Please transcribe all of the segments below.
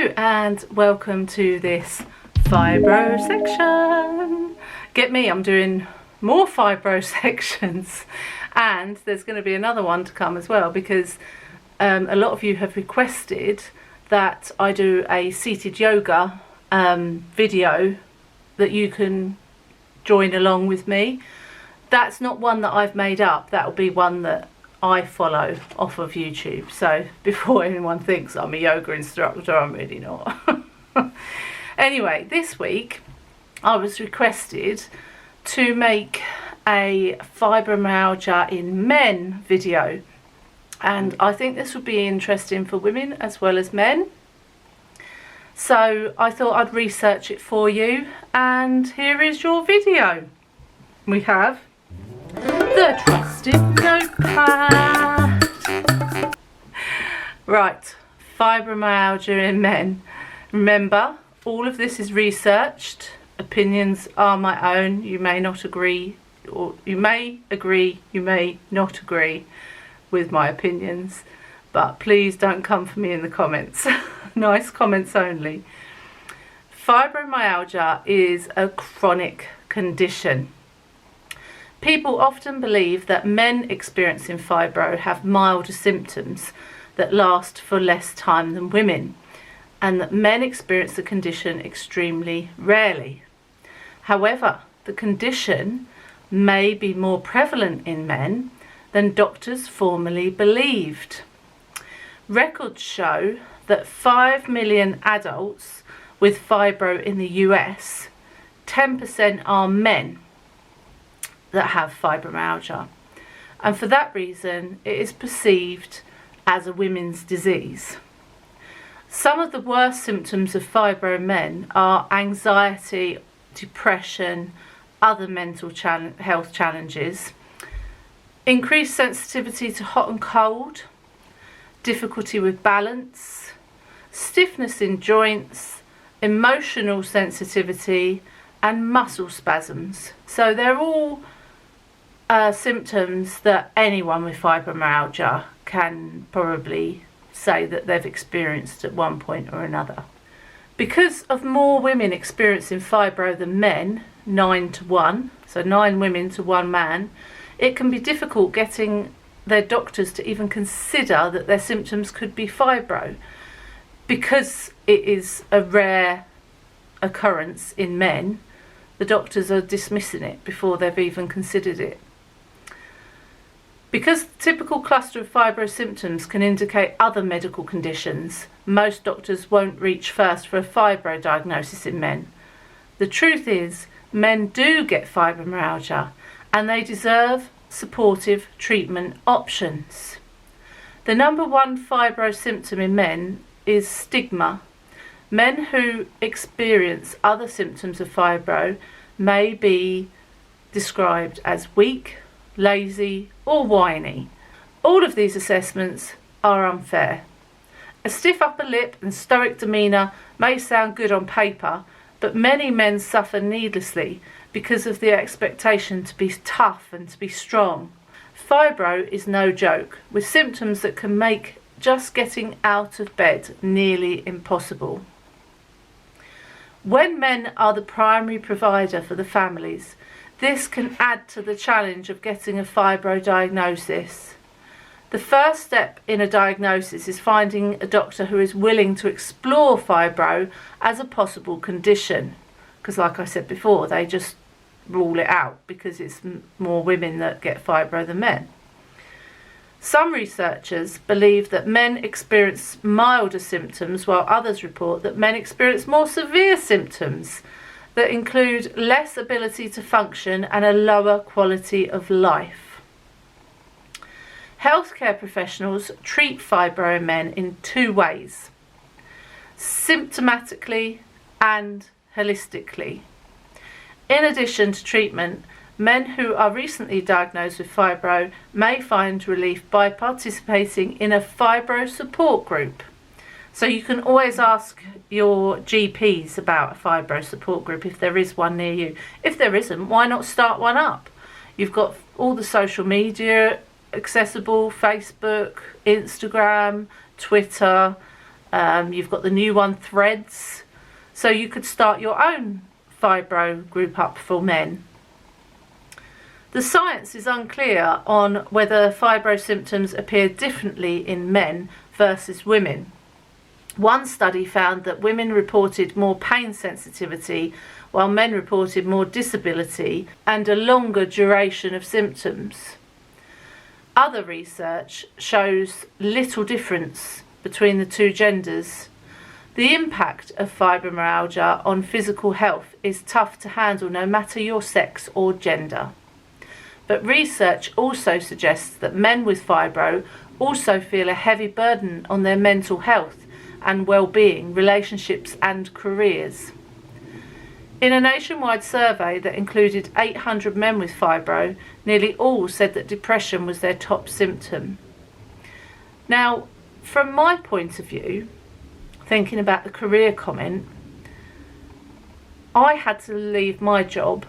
Hello and welcome to this fibro section. Get me, I'm doing more fibro sections, and there's going to be another one to come as well, because a lot of you have requested that I do a seated yoga video that you can join along with me. That's not one that I've made up, that will be one that I follow off of YouTube. So before anyone thinks I'm a yoga instructor, I'm really not. Anyway, this week I was requested to make a Fibromyalgia in Men video, and I think this would be interesting for women as well as men. So I thought I'd research it for you, and here is your video. We have the trusted notepad. Right, fibromyalgia in men. Remember, all of this is researched. Opinions are my own. You may not agree, or you may agree, you may not agree with my opinions, but please don't come for me in the comments. Nice comments only. Fibromyalgia is a chronic condition. People often believe that men experiencing fibro have milder symptoms that last for less time than women, and that men experience the condition extremely rarely. However, the condition may be more prevalent in men than doctors formerly believed. Records show that 5 million adults with fibro in the US, 10% are men that have fibromyalgia, and for that reason it is perceived as a women's disease. Some of the worst symptoms of fibro in men are anxiety, depression, other mental health challenges, increased sensitivity to hot and cold, difficulty with balance, stiffness in joints, emotional sensitivity, and muscle spasms. So they're all symptoms that anyone with fibromyalgia can probably say that they've experienced at one point or another. Because of more women experiencing fibro than men, 9 to 1, so 9 women to 1 man, it can be difficult getting their doctors to even consider that their symptoms could be fibro. Because it is a rare occurrence in men, the doctors are dismissing it before they've even considered it. Because the typical cluster of fibro symptoms can indicate other medical conditions, most doctors won't reach first for a fibro diagnosis in men. The truth is, men do get fibromyalgia, and they deserve supportive treatment options. The number one fibro symptom in men is stigma. Men who experience other symptoms of fibro may be described as weak, lazy, or whiny. All of these assessments are unfair. A stiff upper lip and stoic demeanour may sound good on paper, but many men suffer needlessly because of the expectation to be tough and to be strong. Fibro is no joke, with symptoms that can make just getting out of bed nearly impossible. When men are the primary provider for the families, this can add to the challenge of getting a fibro diagnosis. The first step in a diagnosis is finding a doctor who is willing to explore fibro as a possible condition, because like I said before, they just rule it out because it's more women that get fibro than men. Some researchers believe that men experience milder symptoms, while others report that men experience more severe symptoms that include less ability to function and a lower quality of life. Healthcare professionals treat fibro in men in 2 ways: symptomatically and holistically. In addition to treatment, men who are recently diagnosed with fibro may find relief by participating in a fibro support group. So you can always ask your GPs about a fibro support group if there is one near you. If there isn't, why not start one up? You've got all the social media accessible: Facebook, Instagram, Twitter, You've got the new one, Threads. So you could start your own fibro group up for men. The science is unclear on whether fibro symptoms appear differently in men versus women. One study found that women reported more pain sensitivity while men reported more disability and a longer duration of symptoms. Other research shows little difference between the two genders. The impact of fibromyalgia on physical health is tough to handle no matter your sex or gender. But research also suggests that men with fibro also feel a heavy burden on their mental health and well-being, relationships and careers. In a nationwide survey that included 800 men with fibro, nearly all said that depression was their top symptom. Now, from my point of view, thinking about the career comment, I had to leave my job,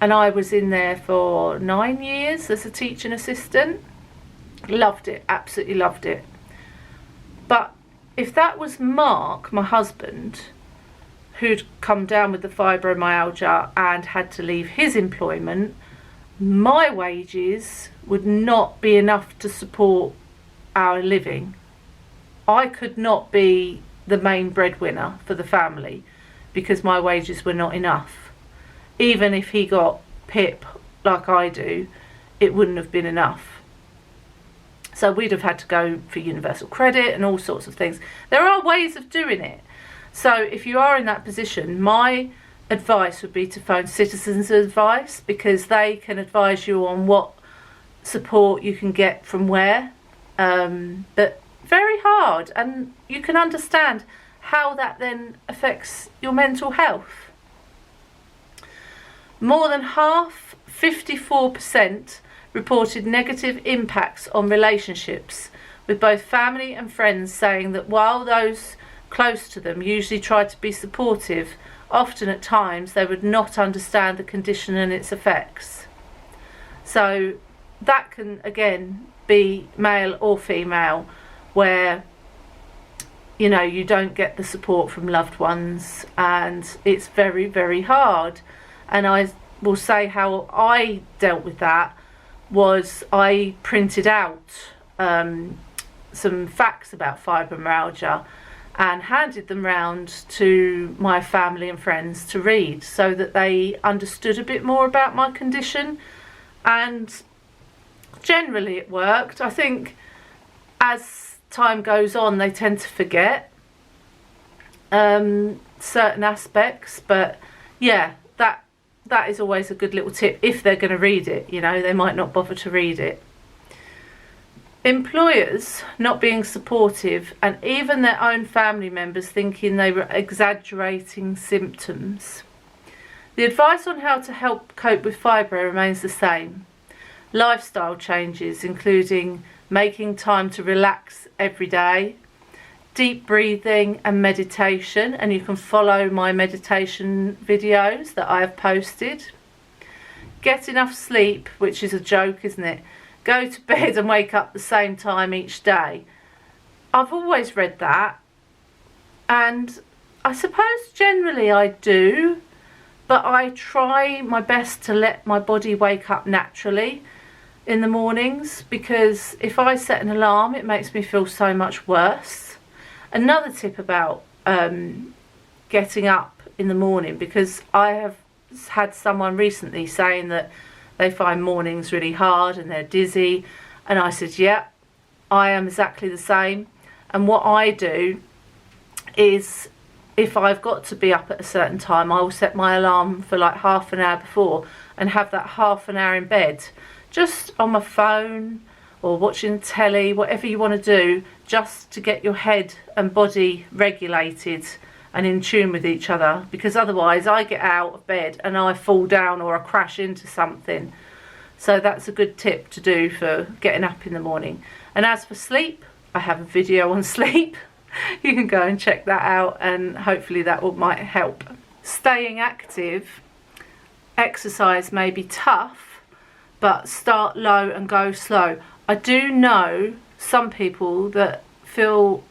and I was in there for 9 years as a teaching assistant. Loved it, absolutely loved it. But if that was Mark, my husband, who'd come down with the fibromyalgia and had to leave his employment, my wages would not be enough to support our living. I could not be the main breadwinner for the family because my wages were not enough. Even if he got PIP like I do, it wouldn't have been enough. So we'd have had to go for universal credit and all sorts of things. There are ways of doing it. So if you are in that position, my advice would be to phone Citizens Advice, because they can advise you on what support you can get from where. But very hard, and you can understand how that then affects your mental health. More than half, 54%, reported negative impacts on relationships, with both family and friends saying that while those close to them usually try to be supportive, often at times they would not understand the condition and its effects. So that can again be male or female, where you don't get the support from loved ones, and it's very, very hard. And I will say how I dealt with that was I printed out some facts about fibromyalgia and handed them round to my family and friends to read, so that they understood a bit more about my condition. And generally it worked. I think as time goes on they tend to forget certain aspects, but yeah, that is always a good little tip if they're going to read it. They might not bother to read it. Employers not being supportive, and even their own family members thinking they were exaggerating symptoms. The advice on how to help cope with fibro remains the same. Lifestyle changes, including making time to relax every day, deep breathing and meditation, and you can follow my meditation videos that I have posted. Get enough sleep, which is a joke, isn't it? Go to bed and wake up the same time each day. I've always read that, and I suppose generally I do, but I try my best to let my body wake up naturally in the mornings, because if I set an alarm it makes me feel so much worse. Another tip about getting up in the morning, because I have had someone recently saying that they find mornings really hard and they're dizzy, and I said, yeah, I am exactly the same. And what I do is, if I've got to be up at a certain time, I will set my alarm for like half an hour before and have that half an hour in bed, just on my phone or watching telly, whatever you want to do, just to get your head and body regulated and in tune with each other, because otherwise I get out of bed and I fall down or I crash into something. So that's a good tip to do for getting up in the morning. And as for sleep, I have a video on sleep. You can go and check that out, and hopefully that might help. Staying active, exercise may be tough, but start low and go slow. I do know some people that feel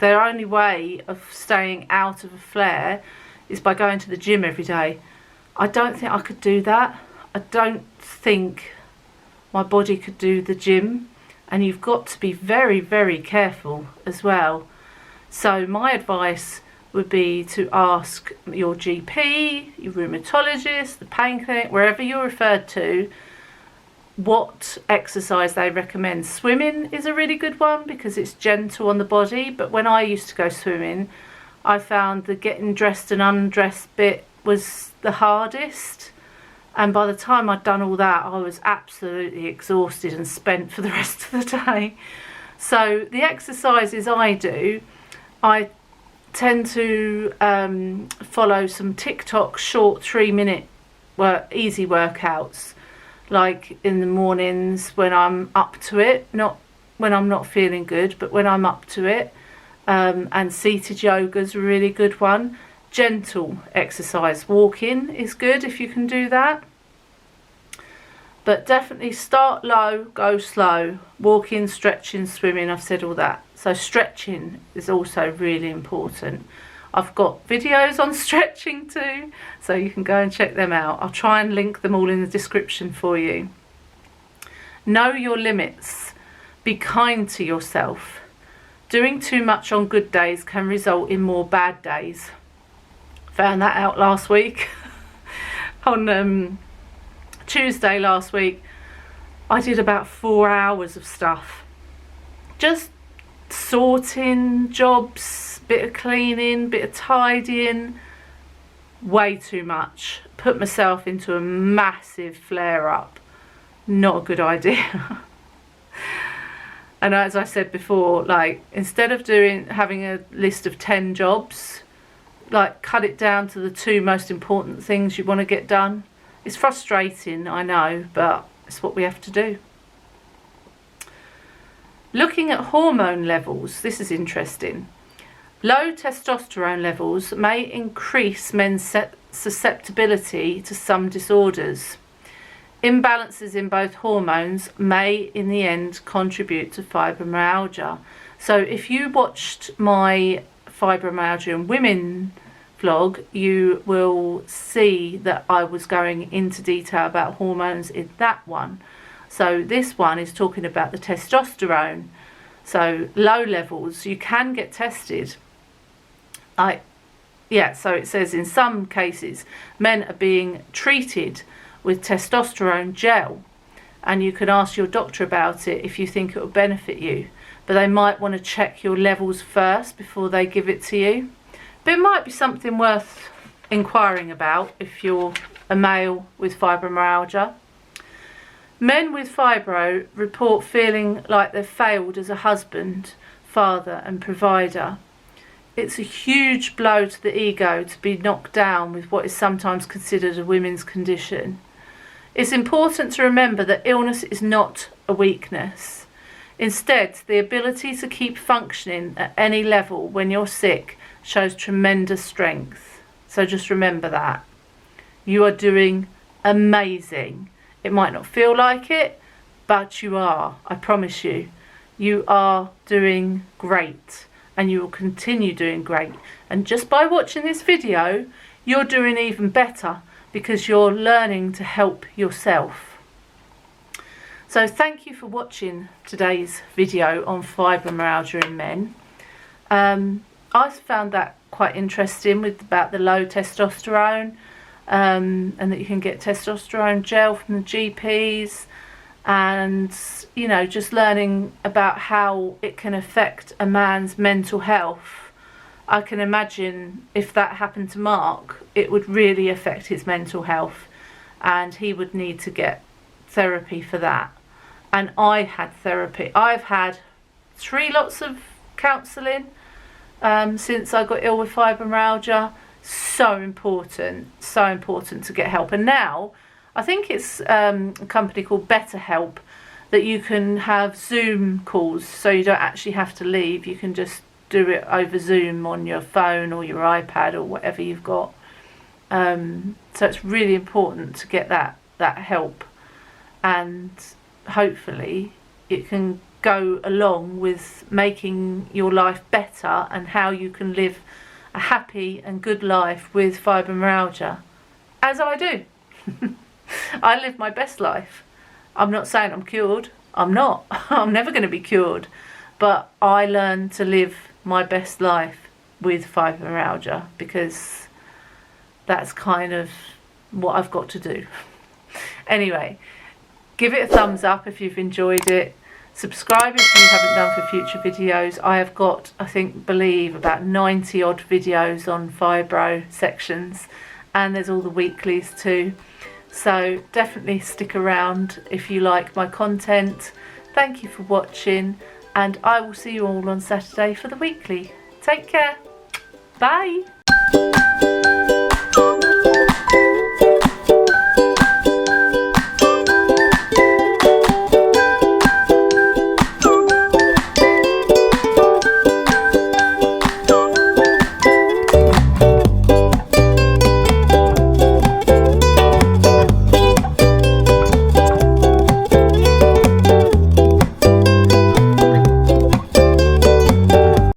their only way of staying out of a flare is by going to the gym every day. I don't think I could do that. I don't think my body could do the gym, and you've got to be very, very careful as well. So my advice would be to ask your GP, your rheumatologist, the pain clinic, wherever you're referred to, what exercise they recommend. Swimming is a really good one because it's gentle on the body, but when I used to go swimming, I found the getting dressed and undressed bit was the hardest, and by the time I'd done all that, I was absolutely exhausted and spent for the rest of the day. So the exercises I do, I tend to follow some TikTok short 3-minute easy workouts, like in the mornings when I'm up to it, not when I'm not feeling good, but when I'm up to it. And seated yoga's a really good one. Gentle exercise, walking is good if you can do that. But definitely start low, go slow. Walking, stretching, swimming, I've said all that. So stretching is also really important. I've got videos on stretching too, so you can go and check them out. I'll try and link them all in the description for you. Know your limits. Be kind to yourself. Doing too much on good days can result in more bad days. Found that out last week. On Tuesday last week, I did about 4 hours of stuff. Just sorting jobs, bit of cleaning, bit of tidying. Way too much. Put myself into a massive flare up. Not a good idea. And as I said before, like, instead of having a list of 10 jobs, like, cut it down to the 2 most important things you want to get done. It's frustrating, I know, but it's what we have to do. Looking at hormone levels, this is interesting. Low testosterone levels may increase men's susceptibility to some disorders. Imbalances in both hormones may, in the end, contribute to fibromyalgia. So if you watched my Fibromyalgia in Women vlog, you will see that I was going into detail about hormones in that one. So this one is talking about the testosterone. So low levels, you can get tested. So it says in some cases, men are being treated with testosterone gel, and you can ask your doctor about it if you think it will benefit you, but they might want to check your levels first before they give it to you. But it might be something worth inquiring about if you're a male with fibromyalgia. Men with fibro report feeling like they've failed as a husband, father and provider. It's a huge blow to the ego to be knocked down with what is sometimes considered a women's condition. It's important to remember that illness is not a weakness. Instead, the ability to keep functioning at any level when you're sick shows tremendous strength. So just remember that. You are doing amazing. It might not feel like it, but you are. I promise you. You are doing great, and you will continue doing great. And just by watching this video, you're doing even better, because you're learning to help yourself. So thank you for watching today's video on fibromyalgia in men. I found that quite interesting about the low testosterone, and that you can get testosterone gel from the GPs, and you know, just learning about how it can affect a man's mental health. I can imagine if that happened to Mark, it would really affect his mental health, and he would need to get therapy for that. And I had therapy. I've had 3 lots of counselling since I got ill with fibromyalgia. So important to get help. And now I think it's a company called BetterHelp that you can have Zoom calls, so you don't actually have to leave. You can just do it over Zoom on your phone or your iPad or whatever you've got. So it's really important to get that help, and hopefully it can go along with making your life better and how you can live a happy and good life with fibromyalgia, as I do. I live my best life. I'm not saying I'm cured. I'm not. I'm never going to be cured. But I learn to live my best life with fibromyalgia because that's kind of what I've got to do. Anyway, give it a thumbs up if you've enjoyed it. Subscribe if you haven't done for future videos. I have got, believe about 90 odd videos on fibro sections, and there's all the weeklies too. So definitely stick around if you like my content. Thank you for watching, and I will see you all on Saturday for the weekly. Take care. Bye.